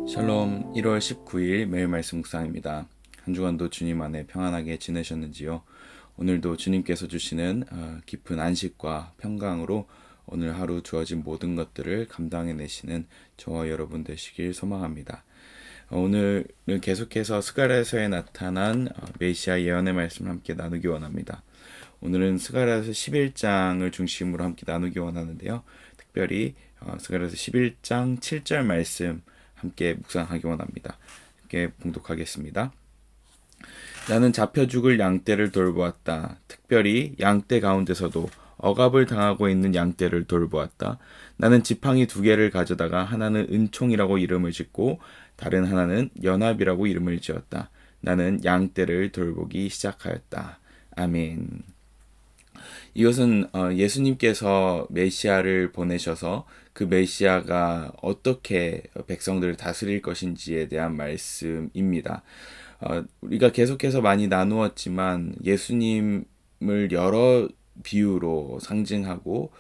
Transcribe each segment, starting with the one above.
샬롬. 1월 19일 매일 말씀 묵상입니다. 한 주간도 주님 안에 평안하게 지내셨는지요? 오늘도 주님께서 주시는 깊은 안식과 평강으로 오늘 하루 주어진 모든 것들을 감당해내시는 저와 여러분 되시길 소망합니다. 오늘은 계속해서 스가랴서에 나타난 메시아 예언의 말씀을 함께 나누기 원합니다. 오늘은 스가랴서 11장을 중심으로 함께 나누기 원하는데요. 특별히 스가랴서 11장 7절 말씀 함께 묵상하기 원합니다. 함께 봉독하겠습니다. 나는 잡혀 죽을 양떼를 돌보았다. 특별히 양떼 가운데서도 억압을 당하고 있는 양떼를 돌보았다. 나는 지팡이 2개를 가져다가 하나는 은총이라고 이름을 짓고 다른 하나는 연합이라고 이름을 지었다. 나는 양떼를 돌보기 시작하였다. 아멘. 이것은 예수님께서 메시아를 보내셔서 그 메시아가 어떻게 백성들을 다스릴 것인지에 대한 말씀입니다. 우리가 계속해서 많이 나누었지만 예수님을 여러 비유로 상징하고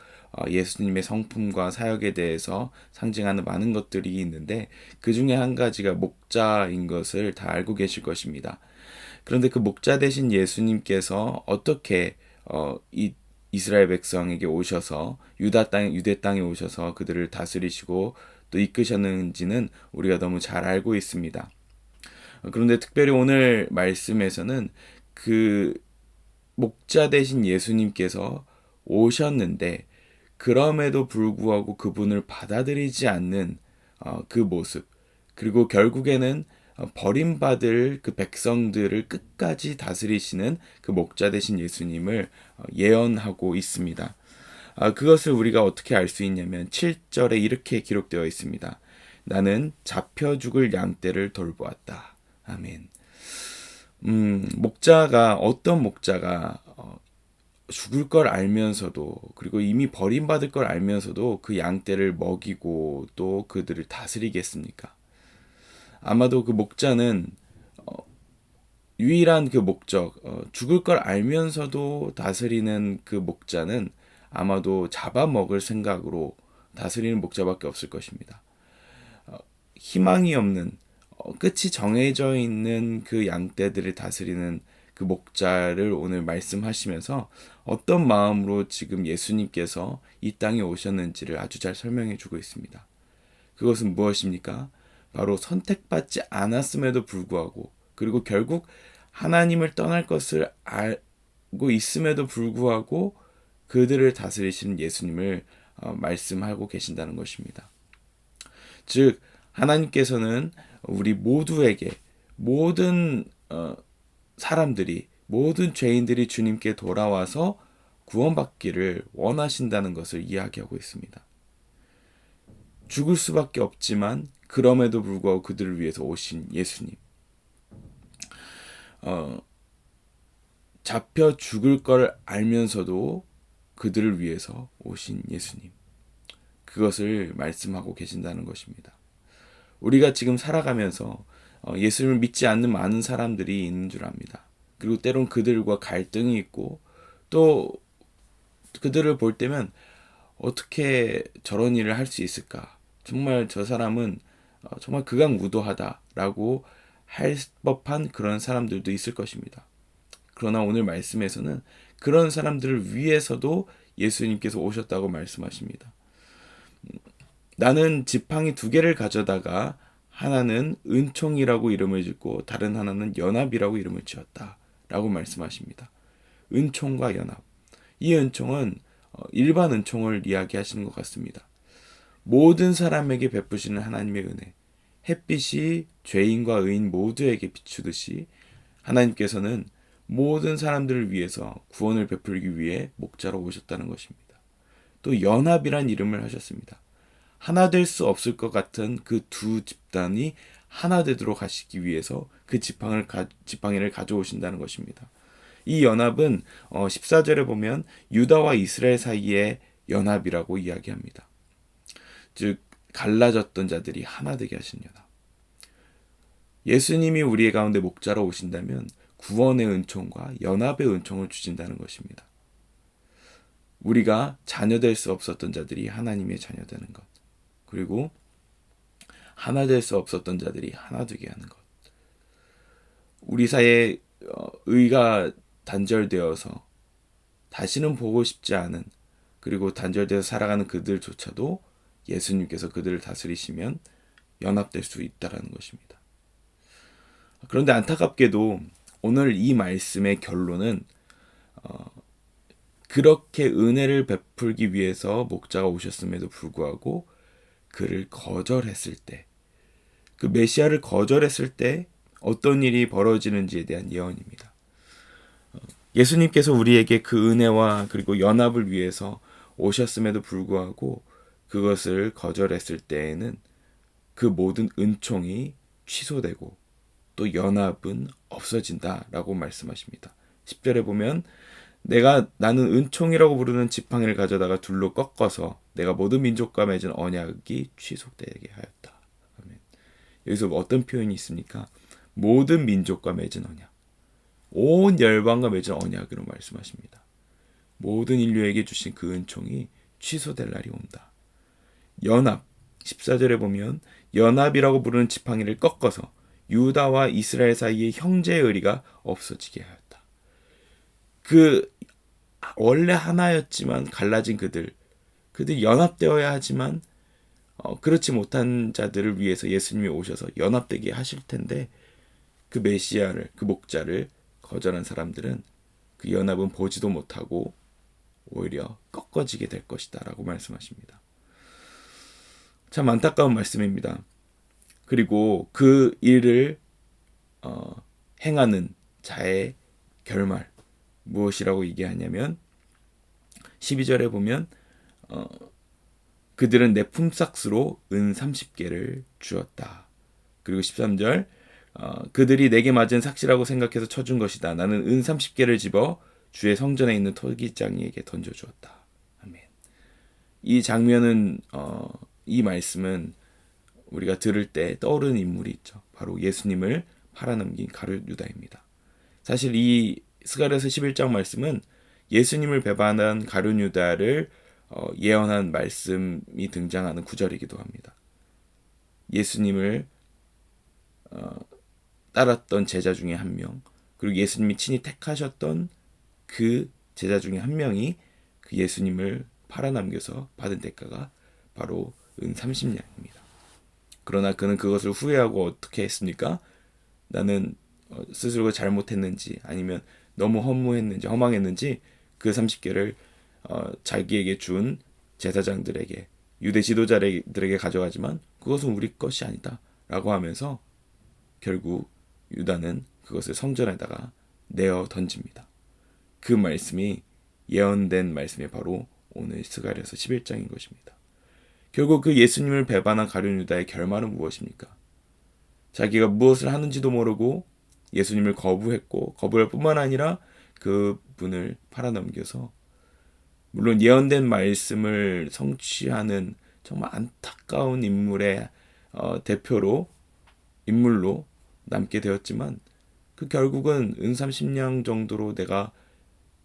예수님의 성품과 사역에 대해서 상징하는 많은 것들이 있는데 그 중에 한 가지가 목자인 것을 다 알고 계실 것입니다. 그런데 그 목자 되신 예수님께서 어떻게 이 이스라엘 백성에게 오셔서 유대 땅에 오셔서 그들을 다스리시고 또 이끄셨는지는 우리가 너무 잘 알고 있습니다. 그런데 특별히 오늘 말씀에서는 그 목자 되신 예수님께서 오셨는데 그럼에도 불구하고 그분을 받아들이지 않는 그 모습, 그리고 결국에는 버림받을 그 백성들을 끝까지 다스리시는 그 목자 되신 예수님을 예언하고 있습니다. 그것을 우리가 어떻게 알 수 있냐면 7절에 이렇게 기록되어 있습니다. 나는 잡혀 죽을 양떼를 돌보았다. 아멘. 어떤 목자가 죽을 걸 알면서도, 그리고 이미 버림받을 걸 알면서도 그 양떼를 먹이고 또 그들을 다스리겠습니까? 아마도 그 목자는 유일한 그 목적, 죽을 걸 알면서도 다스리는 그 목자는 아마도 잡아먹을 생각으로 다스리는 목자밖에 없을 것입니다. 희망이 없는, 끝이 정해져 있는 그 양떼들을 다스리는 그 목자를 오늘 말씀하시면서 어떤 마음으로 지금 예수님께서 이 땅에 오셨는지를 아주 잘 설명해 주고 있습니다. 그것은 무엇입니까? 바로 선택받지 않았음에도 불구하고, 그리고 결국 하나님을 떠날 것을 알고 있음에도 불구하고 그들을 다스리시는 예수님을 말씀하고 계신다는 것입니다. 즉 하나님께서는 우리 모두에게, 모든 사람들이, 모든 죄인들이 주님께 돌아와서 구원받기를 원하신다는 것을 이야기하고 있습니다. 죽을 수밖에 없지만 그럼에도 불구하고 그들을 위해서 오신 예수님, 잡혀 죽을 걸 알면서도 그들을 위해서 오신 예수님, 그것을 말씀하고 계신다는 것입니다. 우리가 지금 살아가면서 예수님을 믿지 않는 많은 사람들이 있는 줄 압니다. 그리고 때론 그들과 갈등이 있고, 또 그들을 볼 때면 어떻게 저런 일을 할 수 있을까? 정말 저 사람은 정말 극악무도하다라고 할 법한 그런 사람들도 있을 것입니다. 그러나 오늘 말씀에서는 그런 사람들을 위해서도 예수님께서 오셨다고 말씀하십니다. 나는 지팡이 2개를 가져다가 하나는 은총이라고 이름을 짓고 다른 하나는 연합이라고 이름을 지었다 라고 말씀하십니다. 은총과 연합, 이 은총은 일반 은총을 이야기하시는 것 같습니다. 모든 사람에게 베푸시는 하나님의 은혜, 햇빛이 죄인과 의인 모두에게 비추듯이 하나님께서는 모든 사람들을 위해서 구원을 베풀기 위해 목자로 오셨다는 것입니다. 또 연합이란 이름을 하셨습니다. 하나 될 수 없을 것 같은 그 두 집단이 하나 되도록 하시기 위해서 그 지팡이를 가져오신다는 것입니다. 이 연합은 14절에 보면 유다와 이스라엘 사이의 연합이라고 이야기합니다. 즉 갈라졌던 자들이 하나 되게 하신 연합. 예수님이 우리의 가운데 목자로 오신다면 구원의 은총과 연합의 은총을 주신다는 것입니다. 우리가 자녀될 수 없었던 자들이 하나님의 자녀되는 것, 그리고 하나 될 수 없었던 자들이 하나 되게 하는 것. 우리 사이에 의가 단절되어서 다시는 보고 싶지 않은, 그리고 단절되어서 살아가는 그들조차도 예수님께서 그들을 다스리시면 연합될 수 있다라는 것입니다. 그런데 안타깝게도 오늘 이 말씀의 결론은 그렇게 은혜를 베풀기 위해서 목자가 오셨음에도 불구하고 그를 거절했을 때, 그 메시아를 거절했을 때 어떤 일이 벌어지는지에 대한 예언입니다. 예수님께서 우리에게 그 은혜와 그리고 연합을 위해서 오셨음에도 불구하고 그것을 거절했을 때에는 그 모든 은총이 취소되고 또 연합은 없어진다라고 말씀하십니다. 10절에 보면 나는 은총이라고 부르는 지팡이를 가져다가 둘로 꺾어서 내가 모든 민족과 맺은 언약이 취소되게 하였다. 아멘. 여기서 어떤 표현이 있습니까? 모든 민족과 맺은 언약, 온 열방과 맺은 언약으로 말씀하십니다. 모든 인류에게 주신 그 은총이 취소될 날이 온다. 연합, 14절에 보면 연합이라고 부르는 지팡이를 꺾어서 유다와 이스라엘 사이의 형제의 의리가 없어지게 하였다. 그 원래 하나였지만 갈라진 그들 연합되어야 하지만 그렇지 못한 자들을 위해서 예수님이 오셔서 연합되게 하실 텐데 그 메시아를, 그 목자를 거절한 사람들은 그 연합은 보지도 못하고 오히려 꺾어지게 될 것이다 라고 말씀하십니다. 참 안타까운 말씀입니다. 그리고 그 일을 행하는 자의 결말, 무엇이라고 얘기하냐면 12절에 보면 그들은 내 품삯으로 은 30개를 주었다. 그리고 13절 그들이 내게 맞은 삭시라고 생각해서 쳐준 것이다. 나는 은 30개를 집어 주의 성전에 있는 토기장이에게 던져주었다. 아멘. 이 장면은 이 말씀은 우리가 들을 때 떠오르는 인물이 있죠. 바로 예수님을 팔아넘긴 가룟 유다입니다. 사실 이 스가랴서 11장 말씀은 예수님을 배반한 가룟 유다를 예언한 말씀이 등장하는 구절이기도 합니다. 예수님을 따랐던 제자 중에 한 명, 그리고 예수님이 친히 택하셨던 그 제자 중에 한 명이 그 예수님을 팔아넘겨서 받은 대가가 바로 은 30냥입니다. 그러나 그는 그것을 후회하고 어떻게 했습니까? 나는 스스로가 잘못했는지 아니면 너무 허무했는지 허망했는지 그 30개를 자기에게 준 제사장들에게, 유대 지도자들에게 가져가지만 그것은 우리 것이 아니다 라고 하면서 결국 유다는 그것을 성전에다가 내어 던집니다. 그 말씀이 예언된 말씀이 바로 오늘 스가랴서 11장인 것입니다. 결국 그 예수님을 배반한 가룟 유다의 결말은 무엇입니까? 자기가 무엇을 하는지도 모르고 예수님을 거부했고, 거부할 뿐만 아니라 그분을 팔아넘겨서, 물론 예언된 말씀을 성취하는 정말 안타까운 인물의 인물로 남게 되었지만, 그 결국은 은 30냥 정도로 내가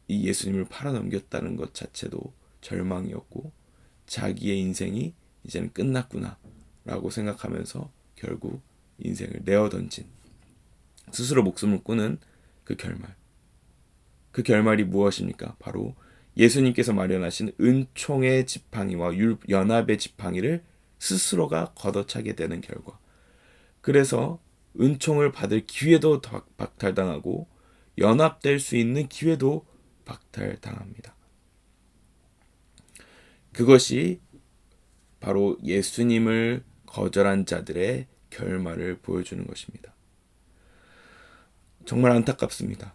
이 예수님을 팔아넘겼다는 것 자체도 절망이었고, 자기의 인생이 이제는 끝났구나 라고 생각하면서 결국 인생을 내어던진, 스스로 목숨을 끊은 그 결말. 그 결말이 무엇입니까? 바로 예수님께서 마련하신 은총의 지팡이와 연합의 지팡이를 스스로가 걷어차게 되는 결과. 그래서 은총을 받을 기회도 박탈당하고 연합될 수 있는 기회도 박탈당합니다. 그것이 바로 예수님을 거절한 자들의 결말을 보여주는 것입니다. 정말 안타깝습니다.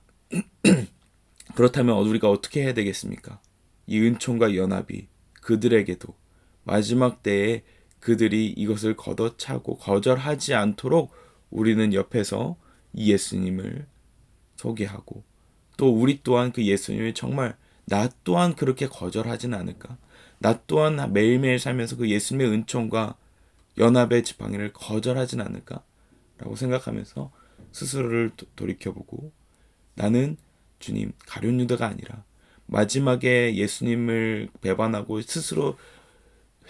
그렇다면 우리가 어떻게 해야 되겠습니까? 이 은총과 연합이 그들에게도 마지막 때에 그들이 이것을 걷어차고 거절하지 않도록 우리는 옆에서 이 예수님을 소개하고, 또 우리 또한 그 예수님을 정말 나 또한 그렇게 거절하지는 않을까? 나 또한 매일매일 살면서 그 예수님의 은총과 연합의 지팡이를 거절하진 않을까? 라고 생각하면서 스스로를 돌이켜보고, 나는 주님, 가룟 유다가 아니라 마지막에 예수님을 배반하고 스스로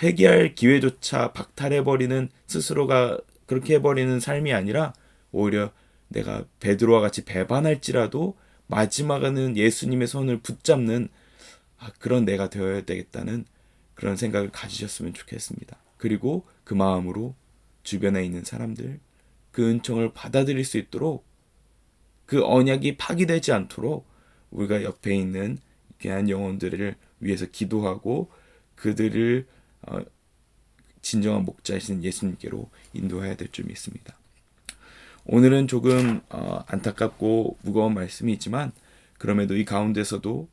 회개할 기회조차 박탈해버리는, 스스로가 그렇게 해버리는 삶이 아니라 오히려 내가 베드로와 같이 배반할지라도 마지막에는 예수님의 손을 붙잡는 그런 내가 되어야 되겠다는 그런 생각을 가지셨으면 좋겠습니다. 그리고 그 마음으로 주변에 있는 사람들, 그 은총을 받아들일 수 있도록, 그 언약이 파기되지 않도록 우리가 옆에 있는 귀한 영혼들을 위해서 기도하고 그들을 진정한 목자이신 예수님께로 인도해야 될 줄 믿습니다. 오늘은 조금 안타깝고 무거운 말씀이지만 그럼에도 이 가운데서도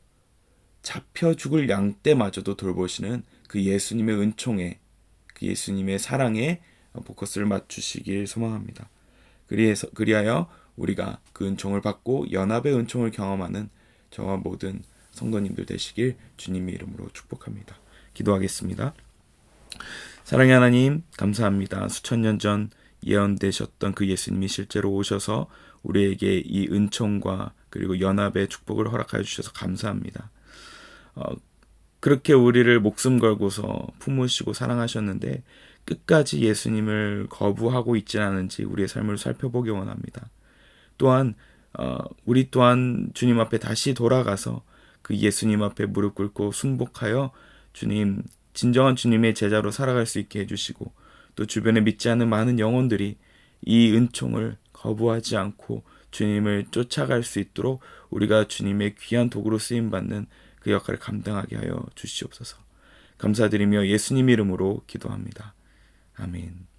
잡혀 죽을 양 때마저도 돌보시는 그 예수님의 은총에, 그 예수님의 사랑에 포커스를 맞추시길 소망합니다. 그리하여 우리가 그 은총을 받고 연합의 은총을 경험하는 저와 모든 성도님들 되시길 주님의 이름으로 축복합니다. 기도하겠습니다. 사랑의 하나님, 감사합니다. 수천 년 전 예언되셨던 그 예수님이 실제로 오셔서 우리에게 이 은총과 그리고 연합의 축복을 허락하여 주셔서 감사합니다. 그렇게 우리를 목숨 걸고서 품으시고 사랑하셨는데 끝까지 예수님을 거부하고 있지 않은지 우리의 삶을 살펴보기 원합니다. 또한 우리 또한 주님 앞에 다시 돌아가서 그 예수님 앞에 무릎 꿇고 순복하여 주님, 진정한 주님의 제자로 살아갈 수 있게 해주시고, 또 주변에 믿지 않는 많은 영혼들이 이 은총을 거부하지 않고 주님을 쫓아갈 수 있도록 우리가 주님의 귀한 도구로 쓰임받는 그 역할을 감당하게 하여 주시옵소서. 감사드리며 예수님 이름으로 기도합니다. 아멘.